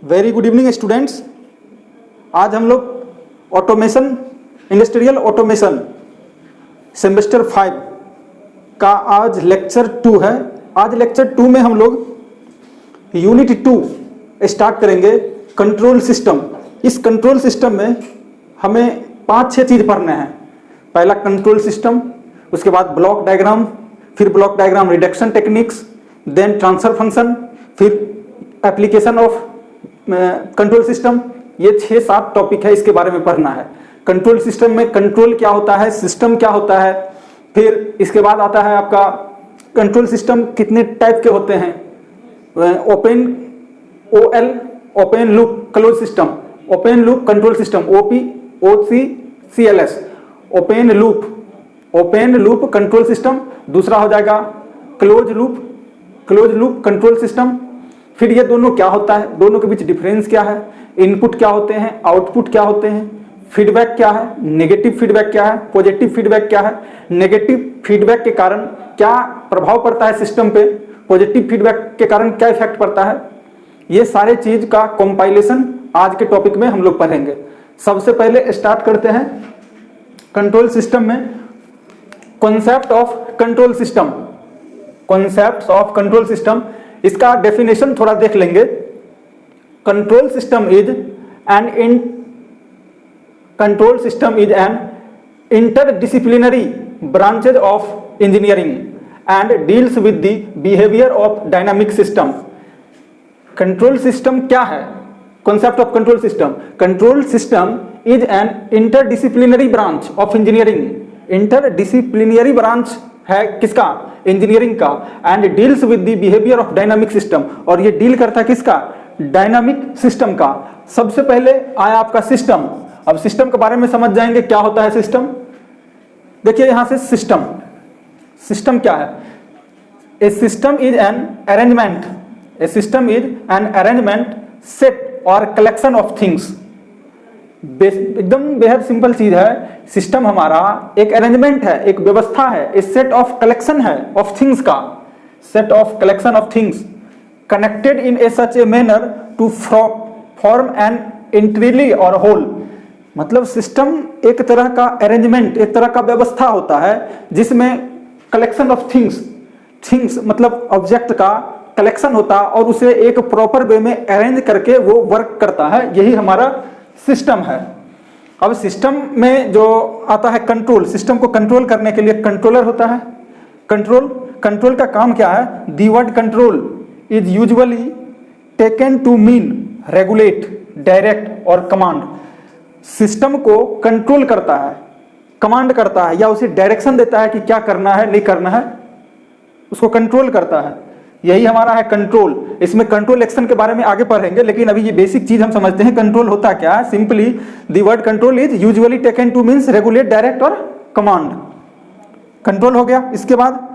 Very good evening students. आज हम लोग ऑटोमेशन, इंडस्ट्रियल ऑटोमेशन सेमेस्टर 5 का आज लेक्चर 2 है। आज लेक्चर 2 में हम लोग यूनिट 2 स्टार्ट करेंगे, कंट्रोल सिस्टम। इस कंट्रोल सिस्टम में हमें 5-6 चीज़ पढ़ने हैं। पहला कंट्रोल सिस्टम, उसके बाद ब्लॉक डायग्राम, फिर block diagram reduction techniques, then transfer function, फिर एप्लीकेशन ऑफ कंट्रोल सिस्टम। ये 6-7 टॉपिक है, इसके बारे में पढ़ना है। कंट्रोल सिस्टम में कंट्रोल क्या होता है, सिस्टम क्या होता है, फिर इसके बाद आता है आपका कंट्रोल सिस्टम कितने टाइप के होते हैं, open OL, open loop close system, open loop control system OP, OC, CLS, open loop control system. दूसरा हो जाएगा क्लोज लूप कंट्रोल सिस्टम। फिर ये दोनों क्या होता है, दोनों के बीच डिफरेंस क्या है, इनपुट क्या होते हैं, आउटपुट क्या होते हैं, फीडबैक क्या है, नेगेटिव फीडबैक क्या है, पॉजिटिव फीडबैक क्या है, नेगेटिव फीडबैक के कारण क्या प्रभाव पड़ता है सिस्टम पे, पॉजिटिव फीडबैक के कारण क्या इफेक्ट पड़ता है। ये सारे चीज का कंपाइलेशन आज के टॉपिक में हम लोग पढ़ेंगे। सबसे पहले स्टार्ट करते हैं कंट्रोल सिस्टम में concept of control system. Concepts of control system, इसका डेफिनेशन थोड़ा देख लेंगे। Control system is N interdisciplinary branches of engineering and deals with the behaviour of dynamic system. Control system क्या है? Concept of control system, control system is N interdisciplinary branch of engineering. Interdisciplinary branch है किसका? Engineering का। And deals with the behaviour of dynamic system, और ये deal करता है किसका? डायनामिक सिस्टम का। सबसे पहले आया आपका सिस्टम। अब सिस्टम के बारे में समझ जाएंगे क्या होता है सिस्टम। देखिए यहां से सिस्टम क्या है? A system is an arrangement, set और कलेक्शन ऑफ थिंग्स। एकदम बेहद सिंपल चीज है। सिस्टम हमारा एक अरेंजमेंट है, एक व्यवस्था है, एक सेट ऑफ कलेक्शन है ऑफ थिंग्स का, set of collection of things connected in a such a manner to form an integrally और होल। मतलब सिस्टम एक तरह का अरेंजमेंट, एक तरह का व्यवस्था होता है जिसमें कलेक्शन ऑफ थिंग्स मतलब ऑब्जेक्ट का कलेक्शन होता है और उसे एक प्रॉपर वे में अरेंज करके वो वर्क करता है। यही हमारा सिस्टम है। अब सिस्टम में जो आता है कंट्रोल, सिस्टम को कंट्रोल करने के लिए कंट्रोलर होता है। कंट्रोल का काम क्या है? The word control is usually taken to mean regulate, direct और कमांड। सिस्टम को कंट्रोल करता है, कमांड करता है या उसे डायरेक्शन देता है कि क्या करना है नहीं करना है, उसको कंट्रोल करता है। यही हमारा है कंट्रोल। इसमें कंट्रोल एक्शन के बारे में आगे पढ़ेंगे, लेकिन अभी ये बेसिक चीज हम समझते हैं। कंट्रोल होता क्या है? Simply the word control is usually taken to means regulate, direct और कमांड। कंट्रोल हो गया। इसके बाद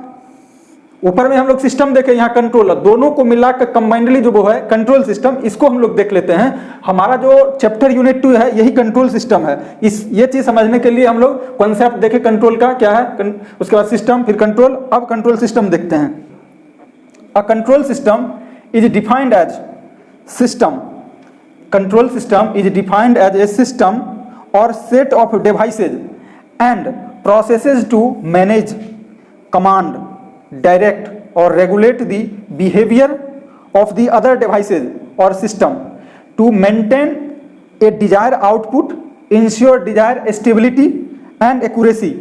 ऊपर में हम लोग सिस्टम देखे, यहाँ कंट्रोल, दोनों को मिलाकर कंबाइंडली जो वो है कंट्रोल सिस्टम, इसको हम लोग देख लेते हैं। हमारा जो चैप्टर यूनिट 2 है यही कंट्रोल सिस्टम है। ये चीज समझने के लिए हम लोग कॉन्सेप्ट देखे कंट्रोल का क्या है, उसके बाद सिस्टम, फिर कंट्रोल। अब कंट्रोल सिस्टम देखते हैं। A control system is defined as system. Control system is defined as a system or set of devices and processes to manage, command, direct or regulate the behavior of the other devices or system to maintain a desired output, ensure desired stability and accuracy.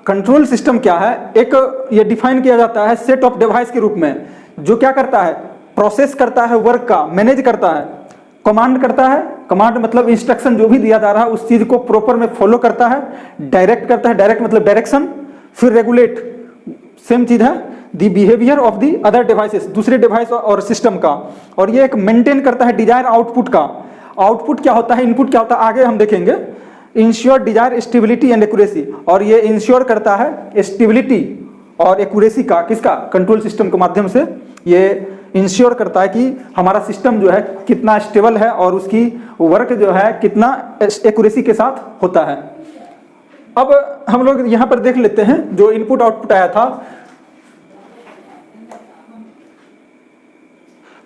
Control system क्या है? एक ये define किया जाता है set of device के रूप में, जो क्या करता है? प्रोसेस करता है वर्क का, मैनेज करता है, कमांड करता है, कमांड मतलब इंस्ट्रक्शन जो भी दिया जा रहा है उस चीज को प्रॉपर में फॉलो करता है, डायरेक्ट करता है, डायरेक्ट मतलब डायरेक्शन, फिर रेगुलेट, सेम चीज है, the behaviour of the other devices, दूसरे डिवाइस और सिस्टम का, और ये एक मेंटेन करता है डिजायर आउटपुट का। आउटपुट क्या होता है, इनपुट क्या होता है, आगे हम देखेंगे। Ensure desire stability and accuracy, और ये इंश्योर करता है स्टेबिलिटी और एक्यूरेसी का, किसका? कंट्रोल सिस्टम के माध्यम से ये इंश्योर करता है कि हमारा सिस्टम जो है कितना स्टेबल है और उसकी वर्क जो है कितना एक्यूरेसी के साथ होता है। अब हम लोग यहां पर देख लेते हैं जो इनपुट आउटपुट आया था।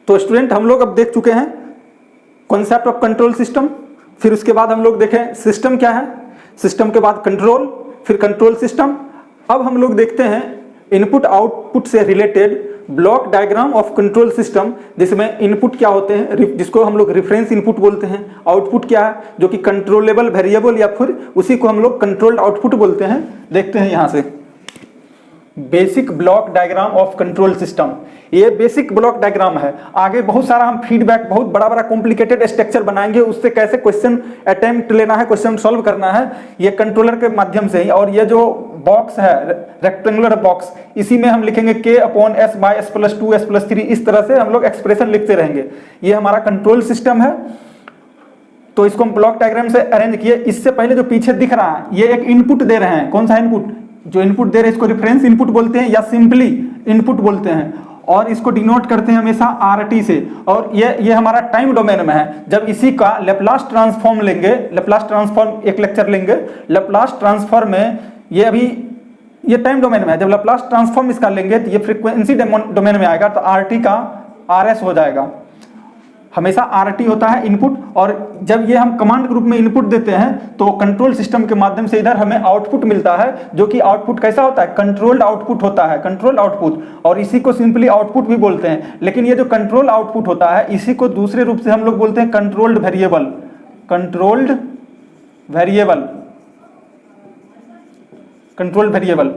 तो स्टूडेंट हम लोग अब देख चुके हैं कॉन्सेप्ट ऑफ कंट्रोल सिस्टम, फिर उसके बाद हम लोग देखें सिस्टम क्या है, सिस्टम के बाद कंट्रोल, फिर कंट्रोल सिस्टम। अब हम लोग देखते हैं इनपुट आउटपुट से related block diagram of control system, जिसमें इनपुट क्या होते हैं, जिसको हम लोग रेफरेंस इनपुट बोलते हैं, आउटपुट क्या है जो कि कंट्रोलेबल वेरिएबल या फिर उसी को हम लोग कंट्रोल्ड आउटपुट बोलते हैं। देखते हैं यहां से basic block diagram of control system. ये बेसिक ब्लॉक डायग्राम है, आगे बहुत सारा हम फीडबैक, बहुत बड़ा बड़ा कॉम्प्लिकेटेड स्ट्रक्चर बनाएंगे, उससे कैसे क्वेश्चन अटेम्प्ट लेना है, क्वेश्चन सॉल्व करना है, ये कंट्रोलर के माध्यम से ही। और ये जो बॉक्स है रेक्टेंगुलर बॉक्स, इसी में हम लिखेंगे k/s/2s+3, इस तरह से हम लोग एक्सप्रेशन लिखते रहेंगे। ये हमारा कंट्रोल सिस्टम है, तो इसको हम ब्लॉक डायग्राम से अरेंज किए। इससे पहले जो पीछे दिख रहा है ये एक इनपुट दे रहे हैं, कौन सा इनपुट, जो इनपुट दे रहे हैं इसको रेफरेंस इनपुट बोलते हैं या सिंपली इनपुट बोलते हैं, और इसको डिनोट करते हैं हमेशा RT से। और ये हमारा टाइम डोमेन में है। जब इसी का लेप्लास ट्रांसफॉर्म लेंगे, लेप्लास ट्रांसफॉर्म एक लेक्चर लेंगे, लेप्लास ट्रांसफॉर्म में ये अभी ये टाइम डोमेन में है, जब लेप्लास ट्रांसफॉर्म इसका लेंगे तो ये फ्रीक्वेंसी डोमेन में आएगा, तो RT का RS हो जाएगा। हमेशा RT होता है इनपुट, और जब ये हम कमांड ग्रुप में इनपुट देते हैं तो कंट्रोल सिस्टम के माध्यम से इधर हमें आउटपुट मिलता है, जो कि आउटपुट कैसा होता है, कंट्रोल्ड आउटपुट होता है, कंट्रोल आउटपुट, और इसी को सिंपली आउटपुट भी बोलते हैं। लेकिन ये जो कंट्रोल आउटपुट होता है इसी को दूसरे रूप से हम लोग बोलते हैं controlled variable, controlled variable, control variable.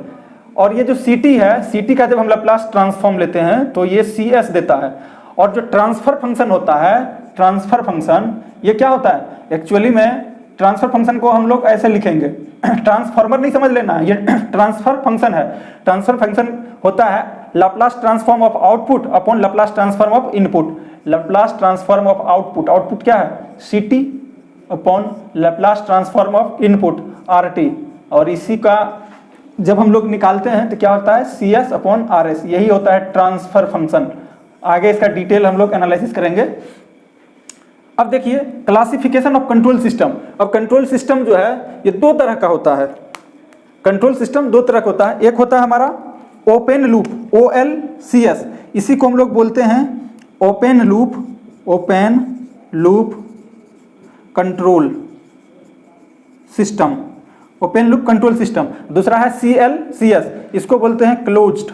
और ये जो CT है, CT का जब हम लाप्लास ट्रांसफॉर्म लेते हैं तो ये CS देता है। और जो ट्रांसफर फंक्शन होता है, ट्रांसफर फंक्शन ये क्या होता है, एक्चुअली में ट्रांसफर फंक्शन को हम लोग ऐसे लिखेंगे, ट्रांसफॉर्मर नहीं समझ लेना है, ये ट्रांसफर फंक्शन है। ट्रांसफर फंक्शन होता है Laplace transform of output upon Laplace transform of input. Laplace transform of output, output क्या है CT upon Laplace transform of input RT, और इसी का जब हम लोग निकालते हैं तो क्या होता है CS अपॉन RS, यही होता है ट्रांसफर फंक्शन। आगे इसका डिटेल हम लोग एनालिसिस करेंगे। अब देखिए क्लासिफिकेशन ऑफ कंट्रोल सिस्टम। अब कंट्रोल सिस्टम जो है ये दो तरह का होता है, कंट्रोल सिस्टम दो तरह का होता है। एक होता है हमारा ओपन लूप, OLCS, इसी को हम लोग बोलते हैं open loop, open loop control system, open loop control system. दूसरा है CLCS, इसको बोलते हैं क्लोज्ड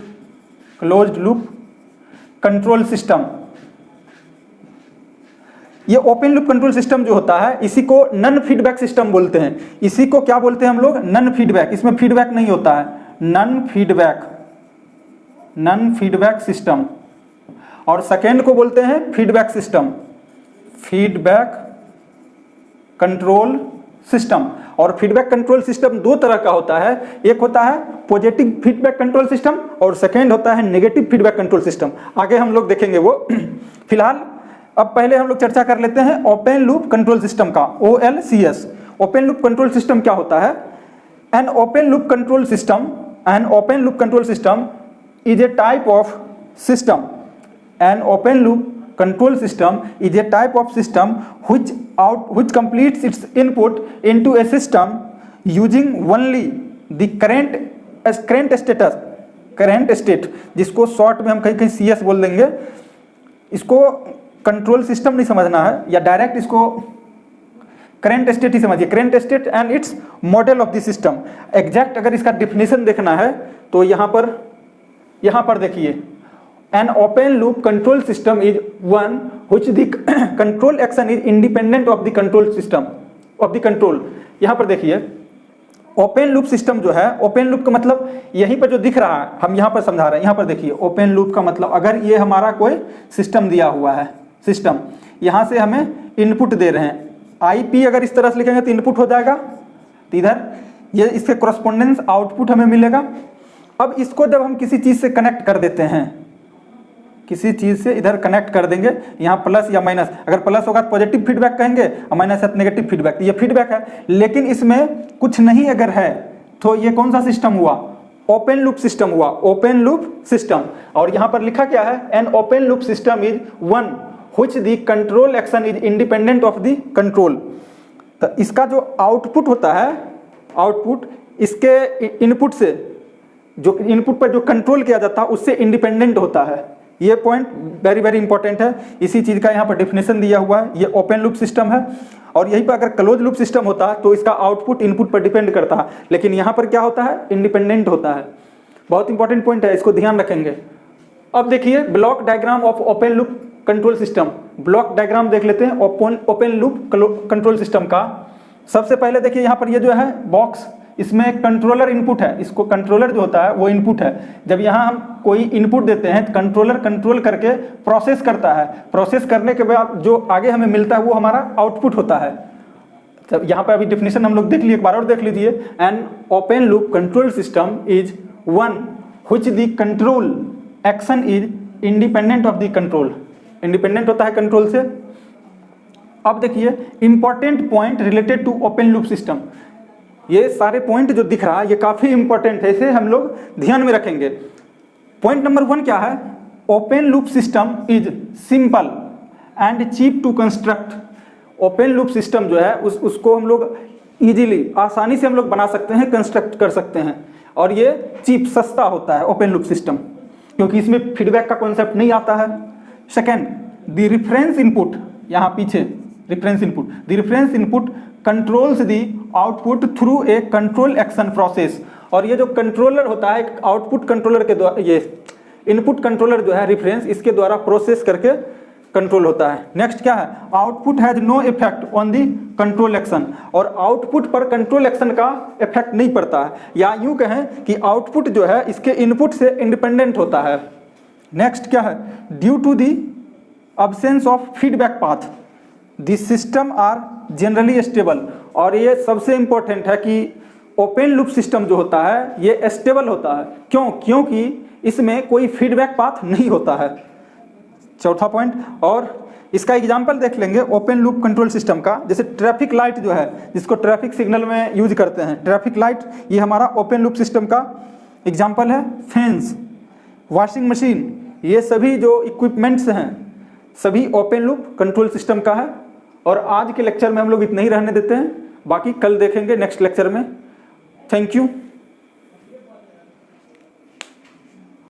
लूप कंट्रोल सिस्टम। ये ओपन लूप कंट्रोल सिस्टम जो होता है इसी को नन फीडबैक सिस्टम बोलते हैं। इसी को क्या बोलते हैं हम लोग, नन फीडबैक, इसमें फीडबैक नहीं होता है, नन फीडबैक सिस्टम। और सेकेंड को बोलते हैं feedback system, feedback control system. और फीडबैक कंट्रोल सिस्टम दो तरह का होता है, एक होता है पॉजिटिव फीडबैक कंट्रोल सिस्टम और सेकेंड होता है नेगेटिव फीडबैक कंट्रोल सिस्टम। आगे हम लोग देखेंगे वो। फिलहाल अब पहले हम लोग चर्चा कर लेते हैं ओपन लूप कंट्रोल सिस्टम का, OLCS। Open loop control system क्या होता है, N open loop control system, N open loop control system is a type of system, N open loop control system is a type of system which completes its input into a system using only the current state, जिसको short में हम कहीं कहीं CS बोल देंगे। इसको control system नहीं समझना है, या डायरेक्ट इसको करंट स्टेट ही समझिए, current state and it's model of the system. Exact अगर इसका डिफिनेशन देखना है तो यहाँ पर देखिए, an open loop control system is one which the control action is independent of the control system of the control। यहाँ पर देखिए ओपन लूप सिस्टम जो है, ओपन लूप का मतलब यहीं पर जो दिख रहा है हम यहाँ पर समझा रहे हैं। यहाँ पर देखिए ओपन लूप का मतलब अगर ये हमारा कोई सिस्टम दिया हुआ है, सिस्टम यहाँ से हमें इनपुट दे रहे हैं, IP अगर इस तरह से लिखेंगे तो इनपुट हो जाएगा, तो इधर ये इसके कोरस्पोंडेंस आउटपुट हमें मिलेगा। अब इसको जब हम किसी चीज़ से कनेक्ट कर देते हैं, किसी चीज़ से इधर कनेक्ट कर देंगे, यहाँ प्लस या माइनस, अगर प्लस होगा तो पॉजिटिव फीडबैक कहेंगे और माइनस है तो नेगेटिव फीडबैक, ये फीडबैक है। लेकिन इसमें कुछ नहीं अगर है तो ये कौन सा सिस्टम हुआ, ओपन लूप सिस्टम हुआ, ओपन लूप सिस्टम। और यहाँ पर लिखा क्या है, N open loop system is one which the control action is independent of the control. तो इसका जो आउटपुट होता है, आउटपुट इसके इनपुट से, जो इनपुट पर जो कंट्रोल किया जाता है उससे इंडिपेंडेंट होता है। ये पॉइंट वेरी वेरी इंपॉर्टेंट है, इसी चीज़ का यहाँ पर डेफिनेशन दिया हुआ है। ये ओपन लूप सिस्टम है और यहीं पर अगर क्लोज लूप सिस्टम होता तो इसका आउटपुट इनपुट पर डिपेंड करता है, लेकिन यहाँ पर क्या होता है, इंडिपेंडेंट होता है। बहुत इंपॉर्टेंट पॉइंट है, इसको ध्यान रखेंगे। अब देखिए block diagram of open loop control system. Block diagram देख लेते हैं ओपन लूप कंट्रोल सिस्टम का। सबसे पहले देखिए यहाँ पर ये जो है बॉक्स, इसमें कंट्रोलर इनपुट है, इसको कंट्रोलर जो होता है वो इनपुट है। जब यहाँ हम कोई इनपुट देते हैं कंट्रोलर कंट्रोल करके प्रोसेस करता है, प्रोसेस करने के बाद जो आगे हमें मिलता है वो हमारा आउटपुट होता है। तब यहाँ पर अभी डेफिनेशन हम लोग देख लिए, एक बार और देख लीजिए। An open loop control system is one which the control action is independent of the control. Independent होता है कंट्रोल से। अब देखिए important point related to open loop system. ये सारे पॉइंट जो दिख रहा है ये काफी इंपॉर्टेंट है, इसे हम लोग ध्यान में रखेंगे। पॉइंट नंबर 1 क्या है, open loop system is simple and cheap to construct. Open loop system जो है उसको हम लोग इजीली, आसानी से हम लोग बना सकते हैं, कंस्ट्रक्ट कर सकते हैं, और ये चीप, सस्ता होता है ओपन लूप सिस्टम, क्योंकि इसमें फीडबैक का कॉन्सेप्ट नहीं आता है। सेकेंड, द रिफरेंस इनपुट, यहाँ पीछे reference input, the reference input controls the output through a control action process. और ये जो कंट्रोलर होता है आउटपुट कंट्रोलर के द्वारा, ये इनपुट कंट्रोलर जो है रेफरेंस, इसके द्वारा प्रोसेस करके कंट्रोल होता है। नेक्स्ट क्या है, output has no effect on the control action. और आउटपुट पर कंट्रोल एक्शन का इफेक्ट नहीं पड़ता है, या यूं कहें कि आउटपुट जो है इसके इनपुट से इंडिपेंडेंट होता है। नेक्स्ट क्या है, due to the absence of feedback path the system are generally stable. और ये सबसे इंपॉर्टेंट है कि ओपन लूप सिस्टम जो होता है ये स्टेबल होता है। क्यों? क्योंकि इसमें कोई फीडबैक पाथ नहीं होता है। चौथा पॉइंट, और इसका एग्जांपल देख लेंगे ओपन लूप कंट्रोल सिस्टम का। जैसे ट्रैफिक लाइट जो है, जिसको ट्रैफिक सिग्नल में यूज करते हैं, ट्रैफिक लाइट ये हमारा ओपन लूप सिस्टम का एग्जांपल है। फैंस, वॉशिंग मशीन, ये सभी जो इक्विपमेंट्स हैं सभी ओपन लूप कंट्रोल सिस्टम का है। और आज के लेक्चर में हम लोग इतना ही रहने देते हैं, बाकी कल देखेंगे नेक्स्ट लेक्चर में। Thank you.